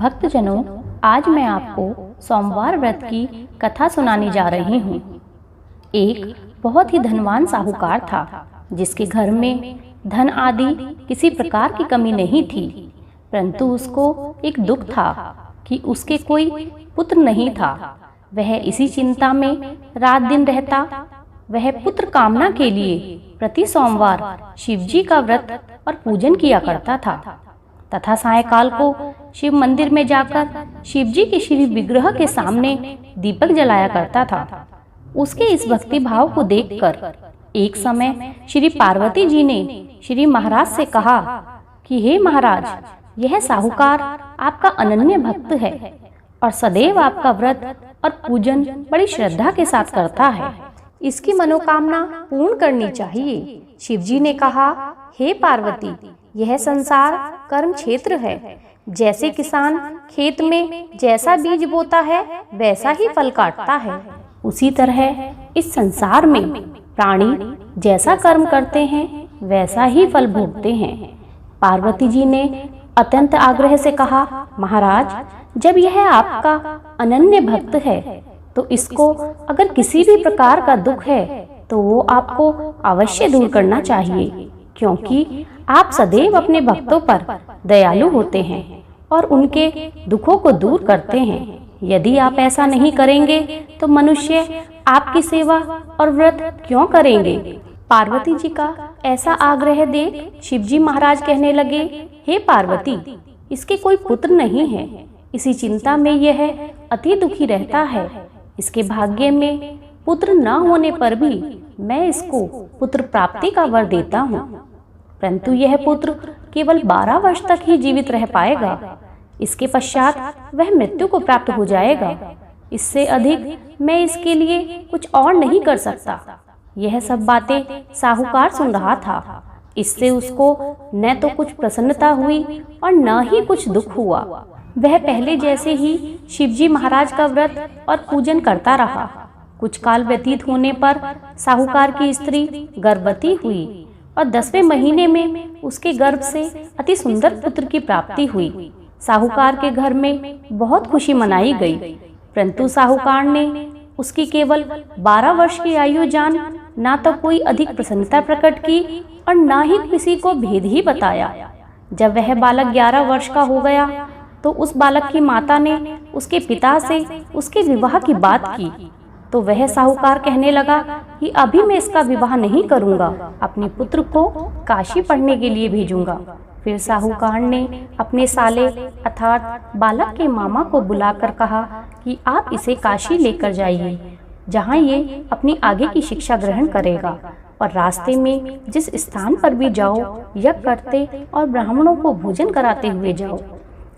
भक्तजनों, आज मैं आपको सोमवार व्रत की कथा सुनाने जा रही हूँ। एक बहुत ही धनवान साहूकार था, जिसके घर में धन आदि किसी प्रकार की कमी नहीं थी, परंतु उसको एक दुख था कि उसके कोई पुत्र नहीं था। वह इसी चिंता में रात दिन रहता। वह पुत्र कामना के लिए प्रति सोमवार शिवजी का व्रत और पूजन किया करता था तथा सायंकाल को शिव मंदिर में जाकर शिवजी के श्री विग्रह के सामने दीपक जलाया करता था। उसके इस भक्ति भाव को देखकर एक समय श्री पार्वती जी ने श्री महाराज से कहा कि हे महाराज, यह साहूकार आपका अनन्य भक्त है और सदैव आपका व्रत और पूजन बड़ी श्रद्धा के साथ करता है। इसकी मनोकामना पूर्ण करनी चाहिए। शिवजी ने कहा, हे पार्वती, यह संसार कर्म क्षेत्र है। जैसे किसान खेत में जैसा बीज बोता है वैसा ही फल काटता है, उसी तरह इस संसार में प्राणी जैसा कर्म करते हैं वैसा ही फल भोगते हैं। पार्वती जी ने अत्यंत आग्रह से कहा, महाराज, जब यह आपका अनन्य भक्त है तो इसको अगर किसी भी प्रकार का दुख है तो वो आपको अवश्य दूर करना चाहिए, क्योंकि आप सदैव अपने भक्तों पर दयालु होते हैं और उनके दुखों को दूर करते हैं। यदि आप ऐसा नहीं करेंगे तो मनुष्य आपकी सेवा और व्रत क्यों करेंगे? पार्वती जी का ऐसा आग्रह देख शिवजी महाराज कहने लगे, हे पार्वती, इसके कोई पुत्र नहीं है। इसी चिंता में यह अति दुखी रहता है। इसके भाग्य में पुत्र न होने पर भी मैं इसको पुत्र प्राप्ति का वर देता हूँ, परंतु यह पुत्र केवल 12 वर्ष तक ही जीवित रह पाएगा। इसके पश्चात वह मृत्यु को प्राप्त हो जाएगा। इससे अधिक मैं इसके लिए कुछ और नहीं कर सकता। यह सब बातें साहूकार सुन रहा था। इससे उसको न तो कुछ प्रसन्नता हुई और न ही कुछ दुख हुआ। वह पहले जैसे ही शिवजी महाराज का व्रत और पूजन करता रहा। कुछ काल व्यतीत होने पर साहूकार की स्त्री गर्भवती हुई और 10वें महीने में उसके गर्भ से अति सुंदर पुत्र की प्राप्ति हुई। साहूकार के घर में बहुत खुशी मनाई गई, परंतु साहूकार ने उसकी केवल 12 वर्ष की आयु जान ना तो कोई अधिक प्रसन्नता प्रकट की और ना ही किसी को भेद ही बताया। जब वह बालक 11 वर्ष का हो गया तो उस बालक की माता ने उसके पिता से उसके विवाह की बात की, तो वह साहूकार कहने लगा कि अभी मैं इसका विवाह नहीं करूंगा, अपने पुत्र को काशी पढ़ने के लिए भेजूंगा। फिर साहूकार ने अपने साले अर्थात बालक के मामा को बुलाकर कहा कि आप इसे काशी लेकर जाइए, जहां ये अपनी आगे की शिक्षा ग्रहण करेगा, और रास्ते में जिस स्थान पर भी जाओ यज्ञ करते और ब्राह्मणों को भोजन कराते हुए जाओ।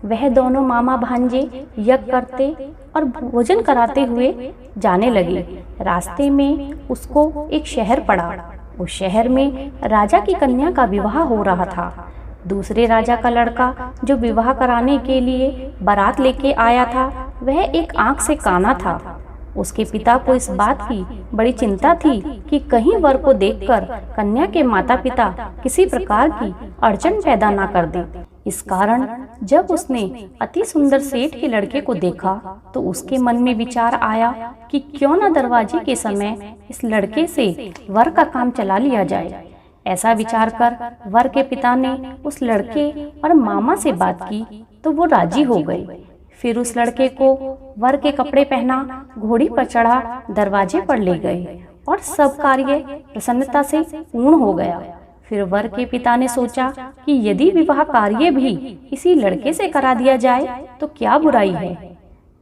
वह दोनों मामा भांजे यज्ञ करते और भोजन कराते हुए जाने लगे। रास्ते में उसको एक शहर पड़ा। उस शहर में राजा की कन्या का विवाह हो रहा था। दूसरे राजा का लड़का जो विवाह कराने के लिए बारात लेके आया था, वह एक आंख से काना था। उसके पिता को इस बात की बड़ी चिंता थी कि कहीं वर को देखकर कन्या के माता पिता किसी प्रकार की अड़चन पैदा ना कर दें। इस कारण जब उसने अति सुंदर सेठ के लड़के को देखा तो उसके मन में विचार आया कि क्यों न दरवाजे के समय इस लड़के से वर का काम चला लिया जाए। ऐसा विचार कर वर के पिता ने उस लड़के और मामा से बात की तो वो राजी हो गए। फिर उस लड़के को वर के कपड़े पहना, घोड़ी पर चढ़ा दरवाजे पर ले गए और सब कार्य प्रसन्नता से पूर्ण हो गया। फिर वर के पिता ने सोचा कि यदि विवाह कार्य भी इसी लड़के से करा दिया जाए तो क्या बुराई है।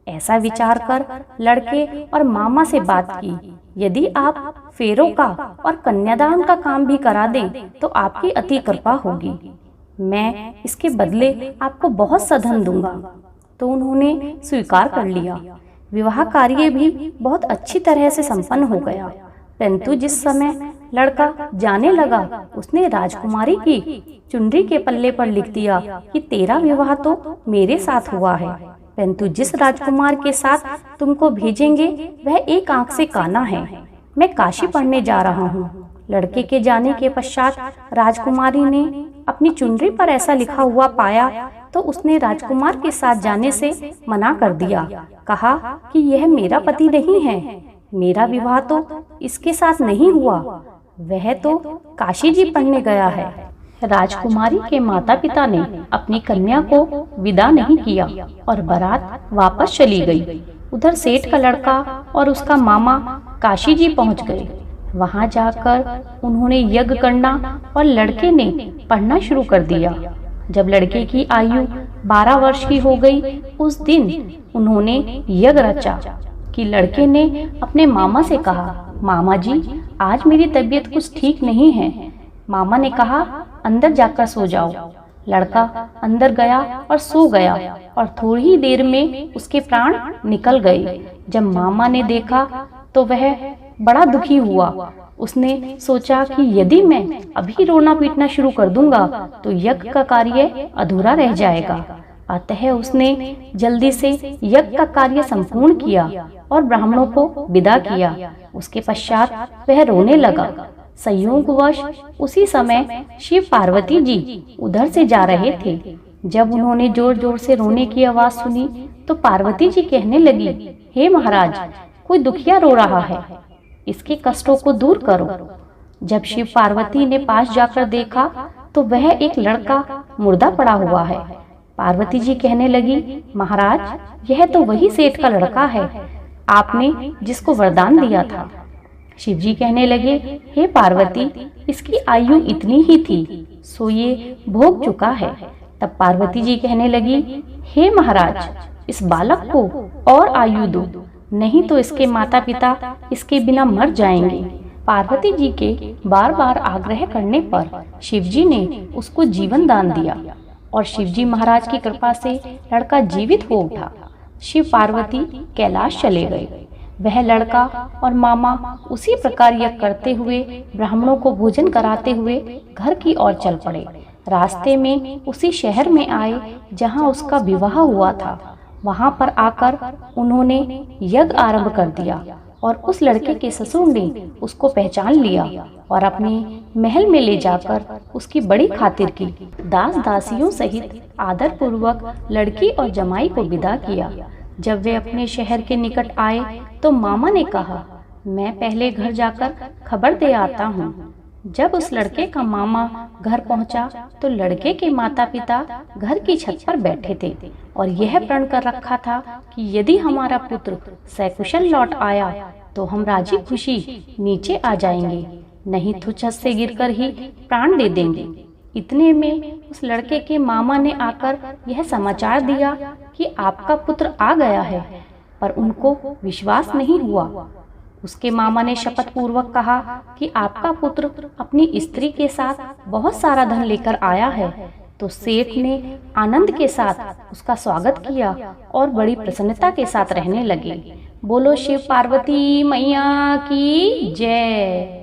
ऐसा विचार कर लड़के और मामा से बात की, यदि आप फेरों का और कन्यादान का काम भी करा दें तो आपकी अति कृपा होगी। मैं इसके बदले आपको बहुत सा धन दूंगा। तो उन्होंने स्वीकार कर लिया। विवाह कार्य भी बहुत अच्छी तरह से संपन्न हो गया, परंतु जिस समय लड़का जाने लगा उसने राजकुमारी की चुनरी के पल्ले पर लिख दिया कि तेरा विवाह तो मेरे साथ हुआ है, परंतु जिस राजकुमार के साथ तुमको भेजेंगे वह एक आंख से काना है। मैं काशी पढ़ने जा रहा हूँ, लड़के के जाने के पश्चात राजकुमारी ने अपनी चुनरी पर ऐसा लिखा हुआ पाया तो उसने राजकुमार के साथ जाने से मना कर दिया। कहा कि यह मेरा पति नहीं है, मेरा विवाह तो इसके साथ नहीं हुआ, वह तो काशी जी पढ़ने गया है। राजकुमारी के माता पिता ने अपनी कन्या को विदा नहीं किया और बारात वापस चली गई। उधर सेठ का लड़का और उसका मामा काशी जी पहुंच गए। वहां जाकर उन्होंने यज्ञ करना और लड़के ने पढ़ना शुरू कर दिया। जब लड़के की आयु 12 वर्ष की हो गई, उस दिन उन्होंने यज्ञ रचा कि लड़के ने अपने मामा से कहा, मामा जी आज मेरी तबीयत कुछ ठीक नहीं है। मामा ने कहा, अंदर जाकर सो जाओ। लड़का अंदर गया और सो गया और थोड़ी ही देर में उसके प्राण निकल गए। जब मामा ने देखा तो वह बड़ा दुखी हुआ। उसने सोचा कि यदि मैं अभी रोना पीटना शुरू कर दूंगा तो यज्ञ का कार्य अधूरा रह जाएगा। अतः उसने जल्दी से यज्ञ का कार्य संपूर्ण किया और ब्राह्मणों को विदा किया। उसके पश्चात वह रोने लगा। संयोगवश उसी समय शिव पार्वती जी उधर से जा रहे थे। जब उन्होंने जोर जोर से रोने की आवाज सुनी तो पार्वती जी कहने लगी, हे महाराज, कोई दुखिया रो रहा है, इसके कष्टों को दूर करो। जब शिव पार्वती ने पास जाकर देखा तो वह एक लड़का मुर्दा पड़ा हुआ है। पार्वती जी कहने लगी, महाराज यह तो वही सेठ का लड़का है, आपने जिसको वरदान दिया था। शिव जी कहने लगे, हे पार्वती, इसकी आयु इतनी ही थी, सो ये भोग चुका है। तब पार्वती जी कहने लगी, हे महाराज, इस बालक को और आयु दो, नहीं तो इसके माता पिता इसके बिना मर जाएंगे। पार्वती जी के बार बार आग्रह करने पर शिव जी ने उसको जीवन दान दिया और शिव जी महाराज की कृपा से लड़का जीवित हो उठा। शिव पार्वती कैलाश चले गए। वह लड़का और मामा उसी प्रकार यज्ञ करते हुए ब्राह्मणों को भोजन कराते हुए घर की ओर चल पड़े। रास्ते में उसी शहर में आए जहां उसका विवाह हुआ था। वहां पर आकर उन्होंने यज्ञ आरंभ कर दिया और उस लड़के के ससुर ने उसको पहचान लिया और अपने महल में ले जाकर उसकी बड़ी खातिर की। दास दासियों सहित आदर पूर्वक लड़की और जमाई को विदा किया। जब वे अपने शहर के निकट आए तो मामा ने कहा, मैं पहले घर जाकर खबर दे आता हूँ। जब उस लड़के का मामा घर पहुंचा तो लड़के के माता पिता घर की छत पर बैठे थे और यह प्रण कर रखा था कि यदि हमारा पुत्र सकुशल लौट आया तो हम राजी खुशी नीचे आ जाएंगे, नहीं तो छत से गिरकर ही प्राण दे देंगे। इतने में उस लड़के के मामा ने आकर यह समाचार दिया कि आपका पुत्र आ गया है, पर उनको विश्वास नहीं हुआ। उसके मामा ने शपथ पूर्वक कहा कि आपका पुत्र अपनी स्त्री के साथ बहुत सारा धन लेकर आया है। तो सेठ ने आनंद के साथ उसका स्वागत किया और बड़ी प्रसन्नता के साथ रहने लगे। बोलो शिव पार्वती मैया की जय।